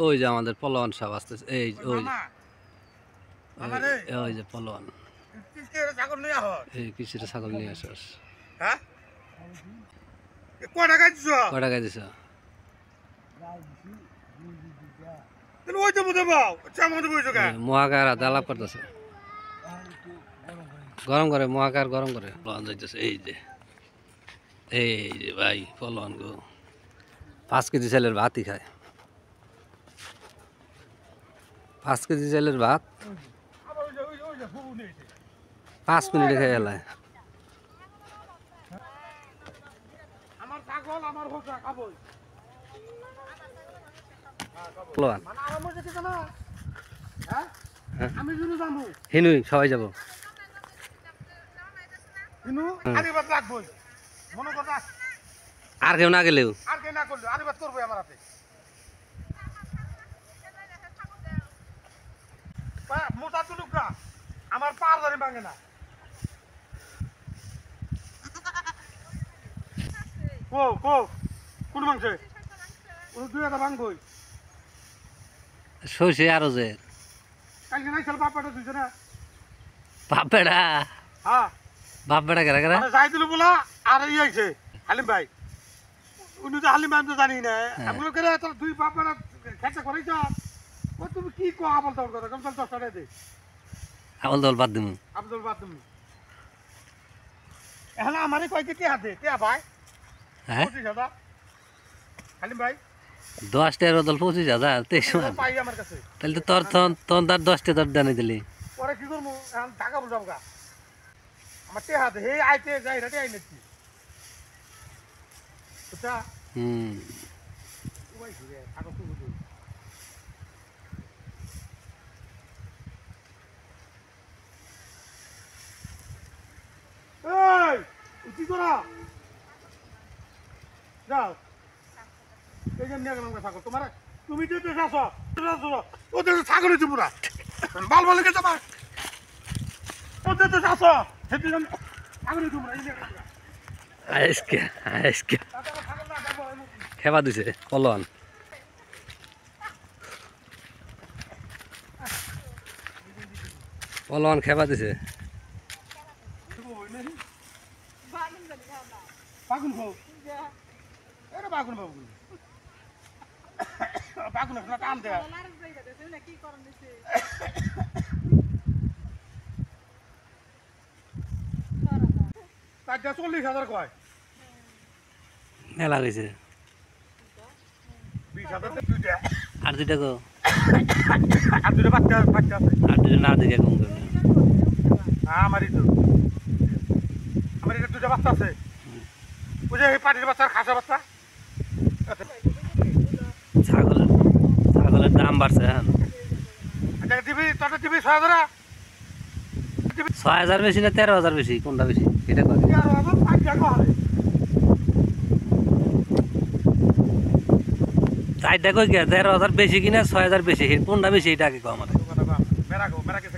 ওই যে আমাদের পলোয়ান সাহেব আসতেছে এই ওই যে পলোয়ান এই কিসের ছাগল নিয়ে আসস কটা গাইছিস মহাকার হাতে আলাপ করতেছে গরম করে মহাকার গরম করে পলোয়ান যাইতেছে এই যে ভাই পলোয়ান গো 5 কেজি চালের ভাতই খায় 5 কেজি চালের ভাত 5 মিনিটে খেয়ে এলায় হিনুই সবাই যাবো আর কেউ না গেলেও আমার পার ধরে ভাঙে না কোন মাংস দুই একটা ভাঙবই সইছে আরো যে কালকে নাই চল বাপ বেটা দুইছে না বাপ বেড়া হ্যাঁ বাপ বেড়া কেরা কেরা যাই দিল বলা আর ই আইছে হালিম ভাই উনি তো হালিম ভাই তো জানি না আমি করে তোর দুই বাপ বেটা খেতে করেছ ও তুমি কি কো আবল তোর কথা কম চল 10 টাকা দে আবল দল বাদ দিমু আবদুল বাদ তুমি এখন আমারে কয় কি হাতে তে ভাই হ্যাঁ 25000 হালিম ভাই 10 টাকার বদল 25,000 23 পাই আমার কাছে তাহলে তো তোর তার 10 টাকা দানে দিলি পরে কি করবো এখন টাকা বুঝাবো গা আমার তে হাতে হে আইতে যাই রেটে আই নাকি বুঝছা ওই ঘুরে আগো তো বুঝু এই কি করা যাও এই যে নিয়ে গেলাম ছাগল তোমার তুমি তো দেশ আসো ওদের ছাগল হচ্ছে পুরা বাল বাল গেছে আমার ওদের দেশ আসো সেটি ছাগল হচ্ছে পুরা আজকে খেবা দিছে পলোয়ান খেবা দিছে বাগুন খাও এটা বাগুন বাবু বাগুন টান দেয়া তার 40,000 কয় মেলা গেছে 20,000 দুইটা আর দুইটা গো আর দুইটা বাচ্চা আছে আর দুইটা না দিকে কম করে আমারই তো আমার এটা দুইটা বাচ্চা আছে ওই যে পাটির বাচ্চা আর খাসা বাচ্চা ছাগলের দাম বাড়ছে হ্যাঁ দিবি তোটা দিবি 6,000 6,000 বেশি না 13,000 বেশি কোনটা বেশি এটা কত চারটা কই গিয়া 13,000 বেশি কিনা 6,000 বেশি কোনটা বেশি এটা আগে কো আমাদের মেরা গো মেরা কে